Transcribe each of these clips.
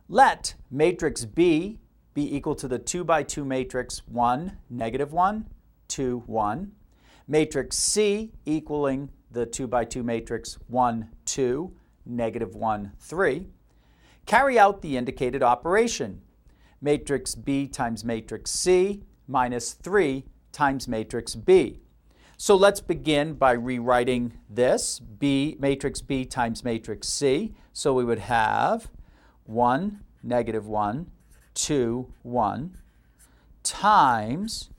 Let matrix B be equal to the 2 by 2 matrix 1, negative 1, 2, 1. Matrix C equaling the 2 by 2 matrix 1, 2, negative 1, 3. Carry out the indicated operation. Matrix B times matrix C minus 3 times matrix B. So let's begin by rewriting this, matrix B times matrix C. So we would have 1, negative 1, 2, 1, times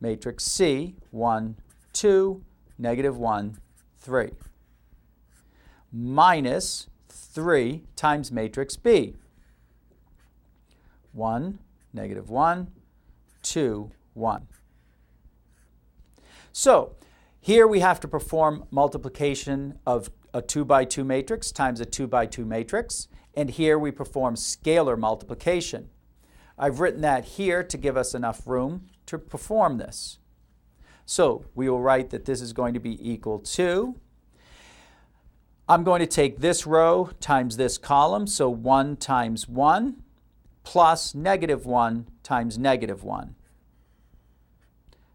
matrix C, 1, 2, negative 1, 3, minus 3 times matrix B. 1, negative 1, 2, 1. So here we have to perform multiplication of a 2 by 2 matrix times a 2 by 2 matrix. And here we perform scalar multiplication. I've written that here to give us enough room to perform this. So we will write that this is going to be equal to, I'm going to take this row times this column, so 1 times 1 plus negative 1 times negative 1.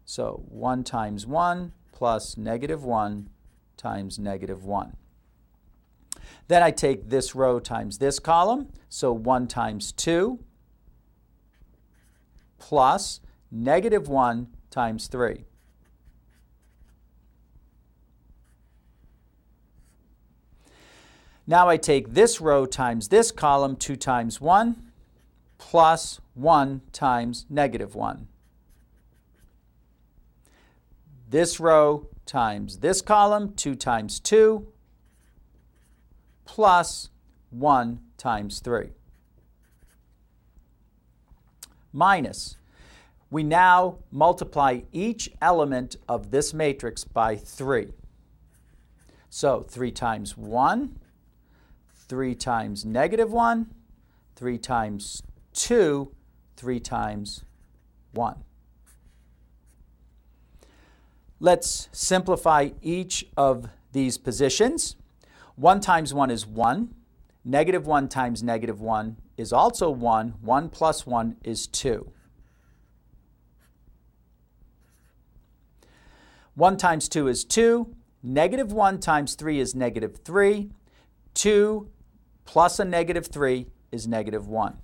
So 1 times 1 plus negative 1 times negative 1. Then I take this row times this column, so 1 times 2 plus negative 1 times 3. Now I take this row times this column, 2 times 1 plus 1 times negative 1. This row times this column, 2 times 2 plus 1 times 3. Minus. We now multiply each element of this matrix by 3. So 3 times 1, 3 times negative 1, 3 times 2, 3 times 1. Let's simplify each of these positions. 1 times 1 is 1. Negative 1 times negative 1 is also 1. 1 plus 1 is 2. 1 times 2 is 2. Negative 1 times 3 is negative 3. 2 plus a negative 3 is negative 1.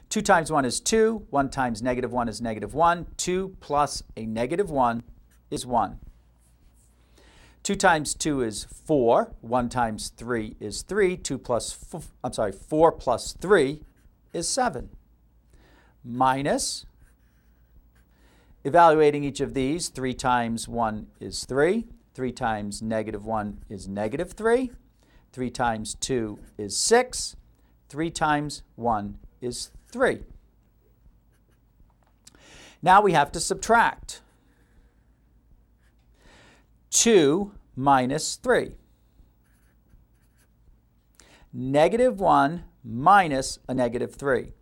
2 times 1 is 2. 1 times negative 1 is negative 1. 2 plus a negative 1 is 1. 2 times 2 is 4. 1 times 3 is 3. 4 plus 3 is 7. Minus, evaluating each of these, 3 times 1 is 3. 3 times negative 1 is negative 3. 3 times 2 is 6. 3 times 1 is 3. Now we have to subtract. 2 minus 3. Negative 1 minus a negative 3.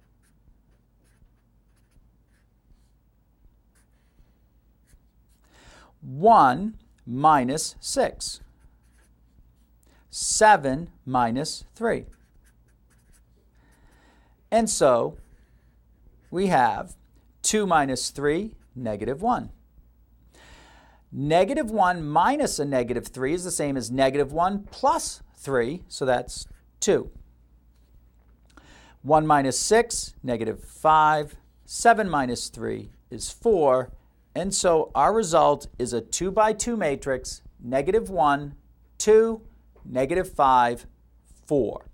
One minus 6. 7 minus 3. And so we have 2 minus 3, negative 1. Negative 1 minus a negative 3 is the same as negative 1 plus 3, so that's 2. 1 minus 6, negative 5. 7 minus 3 is 4. And so our result is a 2 by 2 matrix, negative 1, 2, negative 5, 4.